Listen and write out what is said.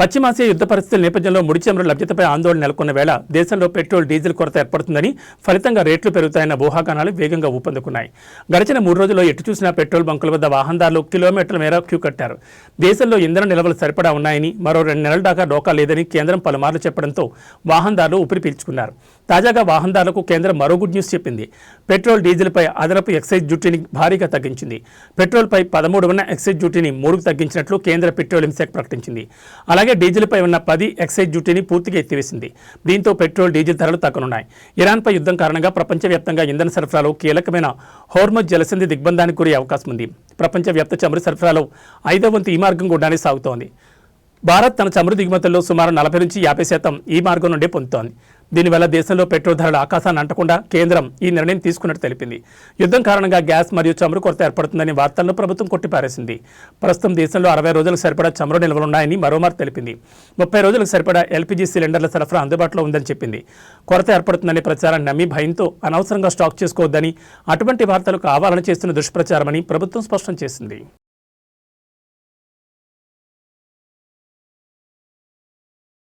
పశ్చిమాసియా యుద్ధ పరిస్థితుల నేపథ్యంలో ముడి చమురు లభ్యతపై ఆందోళన నెలకొన్న వేళ దేశంలో పెట్రోల్ డీజిల్ కొరత ఏర్పడుతుందని, ఫలితంగా రేట్లు పెరుగుతాయన్న ఊహాగానాలు వేగంగా ఊపందుకున్నాయి. గడిచిన 3 రోజుల్లో ఎటు చూసినా పెట్రోల్ బంకుల వద్ద వాహనదారులు కిలోమీటర్ల మేర క్యూ కట్టారు. దేశంలో ఇంధన నిల్వలు సరిపడా ఉన్నాయని, మరో 2 నెలల దాకా డోకా లేదని కేంద్రం పలుమార్లు చెప్పడంతో వాహనదారులు ఊపిరి పీల్చుకున్నారు. తాజాగా వాహనదారులకు కేంద్రం మరో గుడ్ న్యూస్ చెప్పింది. పెట్రోల్ డీజిల్పై అదనపు ఎక్సైజ్ డ్యూటీని భారీగా తగ్గించింది. పెట్రోల్పై 13 ఉన్న ఎక్సైజ్ డ్యూటీని 3కు తగ్గించినట్లు కేంద్ర పెట్రోలియం శాఖ ప్రకటించింది. అలాగే డీజిల్పై ఉన్న 10 ఎక్సైజ్ డ్యూటీని పూర్తిగా ఎత్తివేసింది. దీంతో పెట్రోల్ డీజిల్ ధరలు తగ్గనున్నాయి. ఇరాన్పై యుద్ధం కారణంగా ప్రపంచవ్యాప్తంగా ఇంధన సరఫరాలో కీలకమైన హోర్ముజ్ జలసంధి దిగ్బంధానికి గురి అవకాశం ఉంది. ప్రపంచవ్యాప్త చమురు సరఫరాలో 5వ వంతు ఈ మార్గం గుండానే సాగుతోంది. భారత్ తన చమురు దిగుమతుల్లో సుమారు 40-50% ఈ మార్గం నుండే పొందుతోంది. దీనివల్ల దేశంలో పెట్రోల్ ధరల ఆకాశాన్ని అంటకుండా కేంద్రం ఈ నిర్ణయం తీసుకున్నట్టు తెలిపింది. యుద్ధం కారణంగా గ్యాస్ మరియు చమురు కొరత ఏర్పడుతుందని వార్తలను ప్రభుత్వం కొట్టిపారేసింది. ప్రస్తుతం దేశంలో 60 రోజులకు సరిపడా చమురు నిల్వలున్నాయని మరోమారు తెలిపింది. 30 రోజులకు సరిపడా ఎల్పీజీ సిలిండర్ల సరఫరా అందుబాటులో ఉందని చెప్పింది. కొరత ఏర్పడుతుందనే ప్రచారాన్ని నమ్మి భయంతో అనవసరంగా స్టాక్ చేసుకోవద్దని, అటువంటి వార్తలు కావాలని చేస్తున్న దుష్ప్రచారమని ప్రభుత్వం స్పష్టం చేసింది.